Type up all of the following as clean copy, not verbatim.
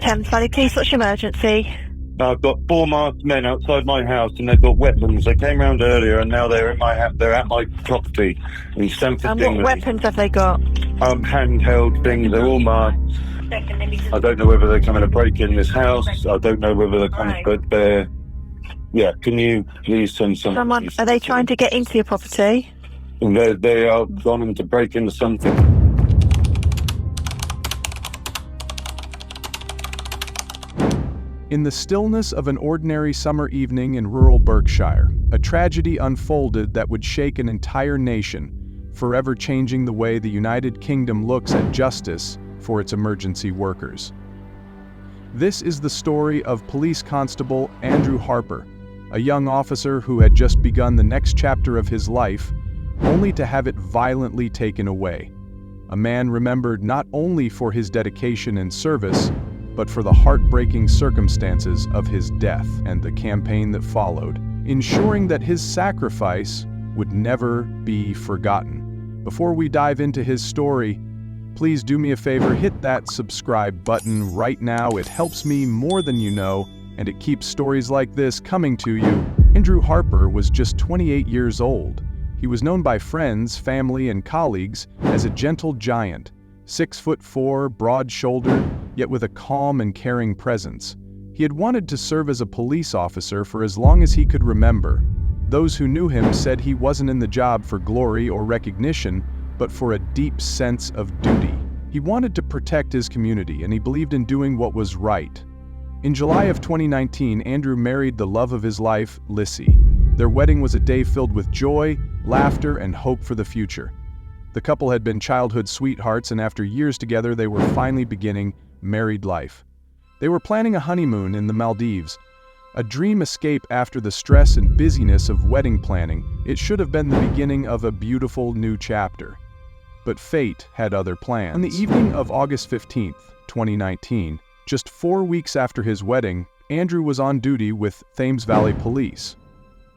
Thames Valley Police, what's your emergency? I've got 4 masked men outside my house and they've got weapons. They came round earlier and now they're in my they're at my property in Stamford And Dingley. what weapons have they got? Handheld things, they're all marked. I don't know whether they're coming to break in this house. I don't know whether they're coming, but they're... Yeah, can you please send Someone, are they trying to get into your property? They are going to break into something. In the stillness of an ordinary summer evening in rural Berkshire, a tragedy unfolded that would shake an entire nation, forever changing the way the United Kingdom looks at justice for its emergency workers. This is the story of Police Constable Andrew Harper, a young officer who had just begun the next chapter of his life, only to have it violently taken away. A man remembered not only for his dedication and service, but for the heartbreaking circumstances of his death and the campaign that followed, ensuring that his sacrifice would never be forgotten. Before we dive into his story, please do me a favor, hit that subscribe button right now. It helps me more than you know, and it keeps stories like this coming to you. Andrew Harper was just 28 years old. He was known by friends, family, and colleagues as a gentle giant, 6'4", broad-shouldered, yet with a calm and caring presence. He had wanted to serve as a police officer for as long as he could remember. Those who knew him said he wasn't in the job for glory or recognition, but for a deep sense of duty. He wanted to protect his community, and he believed in doing what was right. In July of 2019, Andrew married the love of his life, Lissy. Their wedding was a day filled with joy, laughter, and hope for the future. The couple had been childhood sweethearts, and after years together, they were finally beginning married life. They were planning a honeymoon in the Maldives, a dream escape after the stress and busyness of wedding planning. It should have been the beginning of a beautiful new chapter. But fate had other plans. On the evening of August 15th, 2019, just 4 weeks after his wedding, Andrew was on duty with Thames Valley Police.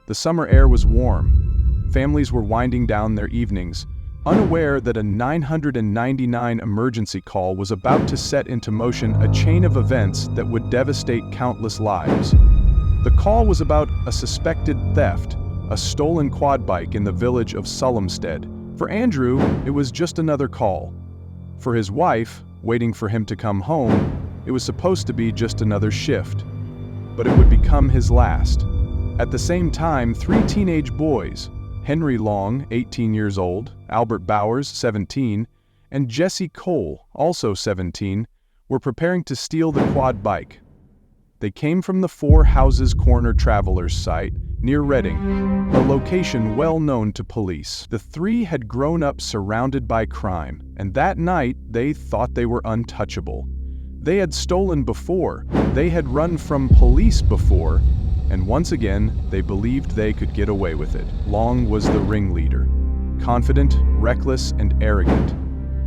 The summer air was warm. Families were winding down their evenings, unaware that a 999 emergency call was about to set into motion a chain of events that would devastate countless lives. The call was about a suspected theft, a stolen quad bike in the village of Sulhamstead. For Andrew, it was just another call. For his wife, waiting for him to come home, it was supposed to be just another shift. But it would become his last. At the same time, 3 teenage boys, Henry Long, 18 years old, Albert Bowers, 17, and Jessie Cole, also 17, were preparing to steal the quad bike. They came from the Four Houses Corner Travelers site near Reading, a location well known to police. The 3 had grown up surrounded by crime, and that night they thought they were untouchable. They had stolen before, they had run from police before, and once again, they believed they could get away with it. Long was the ringleader, confident, reckless, and arrogant.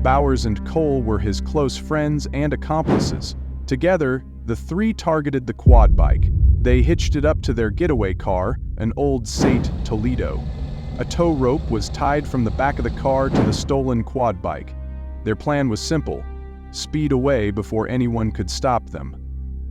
Bowers and Cole were his close friends and accomplices. Together, the 3 targeted the quad bike. They hitched it up to their getaway car, an old Seat Toledo. A tow rope was tied from the back of the car to the stolen quad bike. Their plan was simple: speed away before anyone could stop them.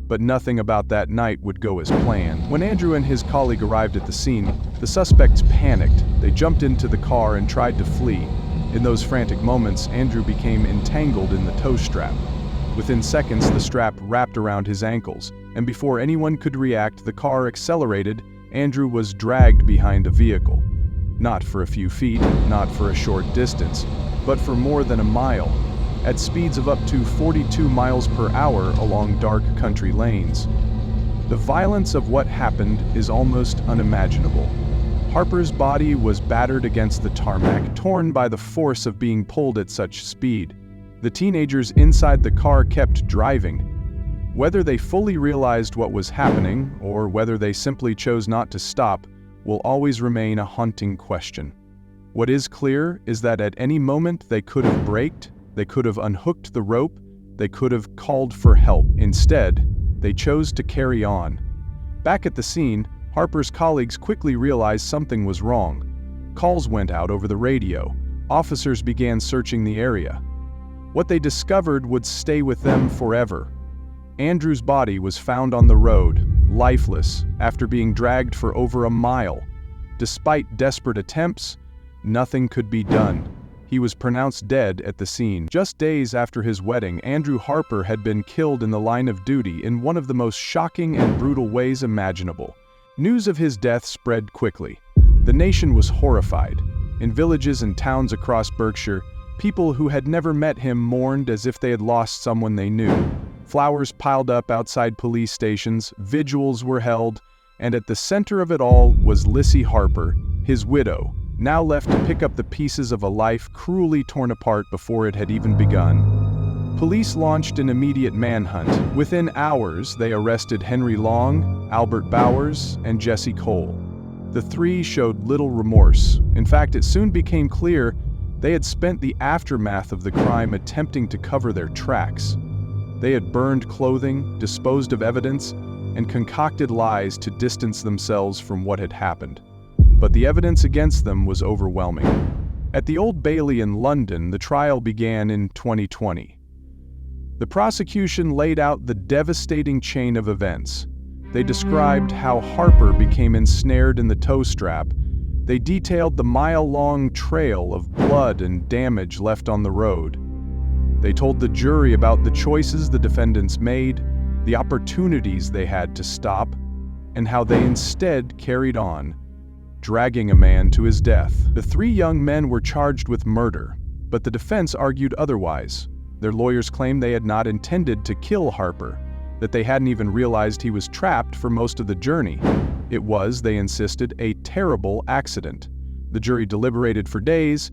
But nothing about that night would go as planned. When Andrew and his colleague arrived at the scene, the suspects panicked. They jumped into the car and tried to flee. In those frantic moments, Andrew became entangled in the tow strap. Within seconds, the strap wrapped around his ankles, and before anyone could react, the car accelerated. Andrew was dragged behind a vehicle. Not for a few feet, not for a short distance, but for more than a mile, at speeds of up to 42 miles per hour along dark country lanes. The violence of what happened is almost unimaginable. Harper's body was battered against the tarmac, torn by the force of being pulled at such speed. The teenagers inside the car kept driving. Whether they fully realized what was happening, or whether they simply chose not to stop, will always remain a haunting question. What is clear is that at any moment they could have braked, they could have unhooked the rope, they could have called for help. Instead, they chose to carry on. Back at the scene, Harper's colleagues quickly realized something was wrong. Calls went out over the radio. Officers began searching the area. What they discovered would stay with them forever. Andrew's body was found on the road, lifeless, after being dragged for over a mile. Despite desperate attempts, nothing could be done. He was pronounced dead at the scene. Just days after his wedding, Andrew Harper had been killed in the line of duty in one of the most shocking and brutal ways imaginable. News of his death spread quickly. The nation was horrified. In villages and towns across Berkshire, people who had never met him mourned as if they had lost someone they knew. Flowers piled up outside police stations, vigils were held, and at the center of it all was Jessie Harper, his widow, now left to pick up the pieces of a life cruelly torn apart before it had even begun. Police launched an immediate manhunt. Within hours, they arrested Henry Long, Albert Bowers, and Jessie Cole. The three showed little remorse. In fact, it soon became clear they had spent the aftermath of the crime attempting to cover their tracks. They had burned clothing, disposed of evidence, and concocted lies to distance themselves from what had happened. But the evidence against them was overwhelming. At the Old Bailey in London, the trial began in 2020. The prosecution laid out the devastating chain of events. They described how Harper became ensnared in the tow strap. They detailed the mile-long trail of blood and damage left on the road. They told the jury about the choices the defendants made, the opportunities they had to stop, and how they instead carried on, dragging a man to his death. The three young men were charged with murder, but the defense argued otherwise. Their lawyers claimed they had not intended to kill Harper, that they hadn't even realized he was trapped for most of the journey. It was, they insisted, a terrible accident. The jury deliberated for days.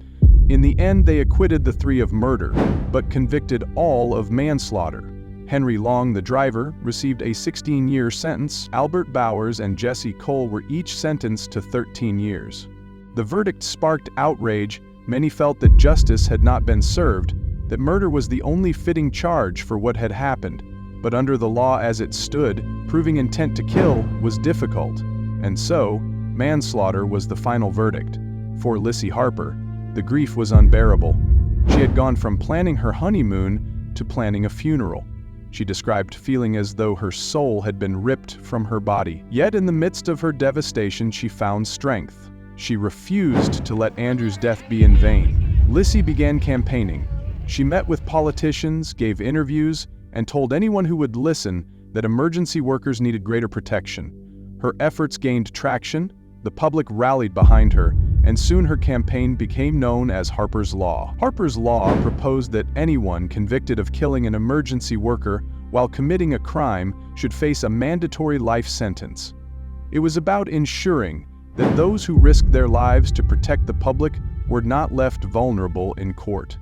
In the end, they acquitted the three of murder, but convicted all of manslaughter. Henry Long, the driver, received a 16-year sentence. Albert Bowers and Jessie Cole were each sentenced to 13 years. The verdict sparked outrage. Many felt that justice had not been served, that murder was the only fitting charge for what had happened. But under the law as it stood, proving intent to kill was difficult. And so, manslaughter was the final verdict. For Jessie Harper, the grief was unbearable. She had gone from planning her honeymoon to planning a funeral. She described feeling as though her soul had been ripped from her body. Yet in the midst of her devastation, she found strength. She refused to let Andrew's death be in vain. Jessie began campaigning. She met with politicians, gave interviews, and told anyone who would listen that emergency workers needed greater protection. Her efforts gained traction, the public rallied behind her, and soon her campaign became known as Harper's Law. Harper's Law proposed that anyone convicted of killing an emergency worker while committing a crime should face a mandatory life sentence. It was about ensuring that those who risked their lives to protect the public were not left vulnerable in court.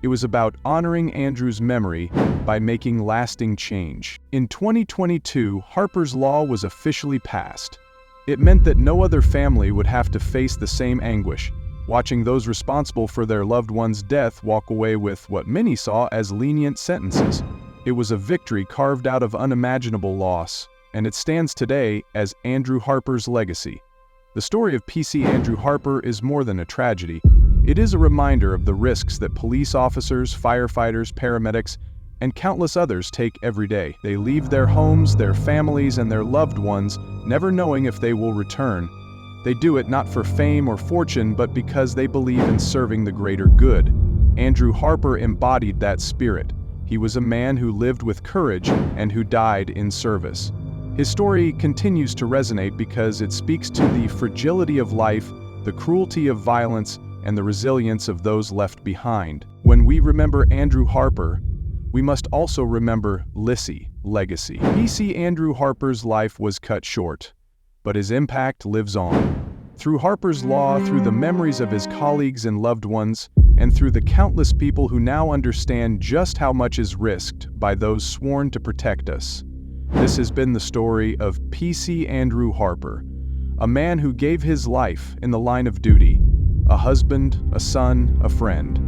It was about honoring Andrew's memory by making lasting change. In 2022, Harper's Law was officially passed. It meant that no other family would have to face the same anguish, watching those responsible for their loved one's death walk away with what many saw as lenient sentences. It was a victory carved out of unimaginable loss, and it stands today as Andrew Harper's legacy. The story of PC Andrew Harper is more than a tragedy. It is a reminder of the risks that police officers, firefighters, paramedics, and countless others take every day. They leave their homes, their families, and their loved ones, never knowing if they will return. They do it not for fame or fortune, but because they believe in serving the greater good. Andrew Harper embodied that spirit. He was a man who lived with courage and who died in service. His story continues to resonate because it speaks to the fragility of life, the cruelty of violence, and the resilience of those left behind. When we remember Andrew Harper, we must also remember Jessie legacy. PC Andrew Harper's life was cut short, but his impact lives on. Through Harper's Law, through the memories of his colleagues and loved ones, and through the countless people who now understand just how much is risked by those sworn to protect us. This has been the story of PC Andrew Harper, a man who gave his life in the line of duty, a husband, a son, a friend.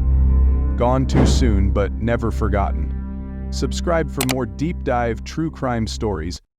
Gone too soon, but never forgotten. Subscribe for more deep dive true crime stories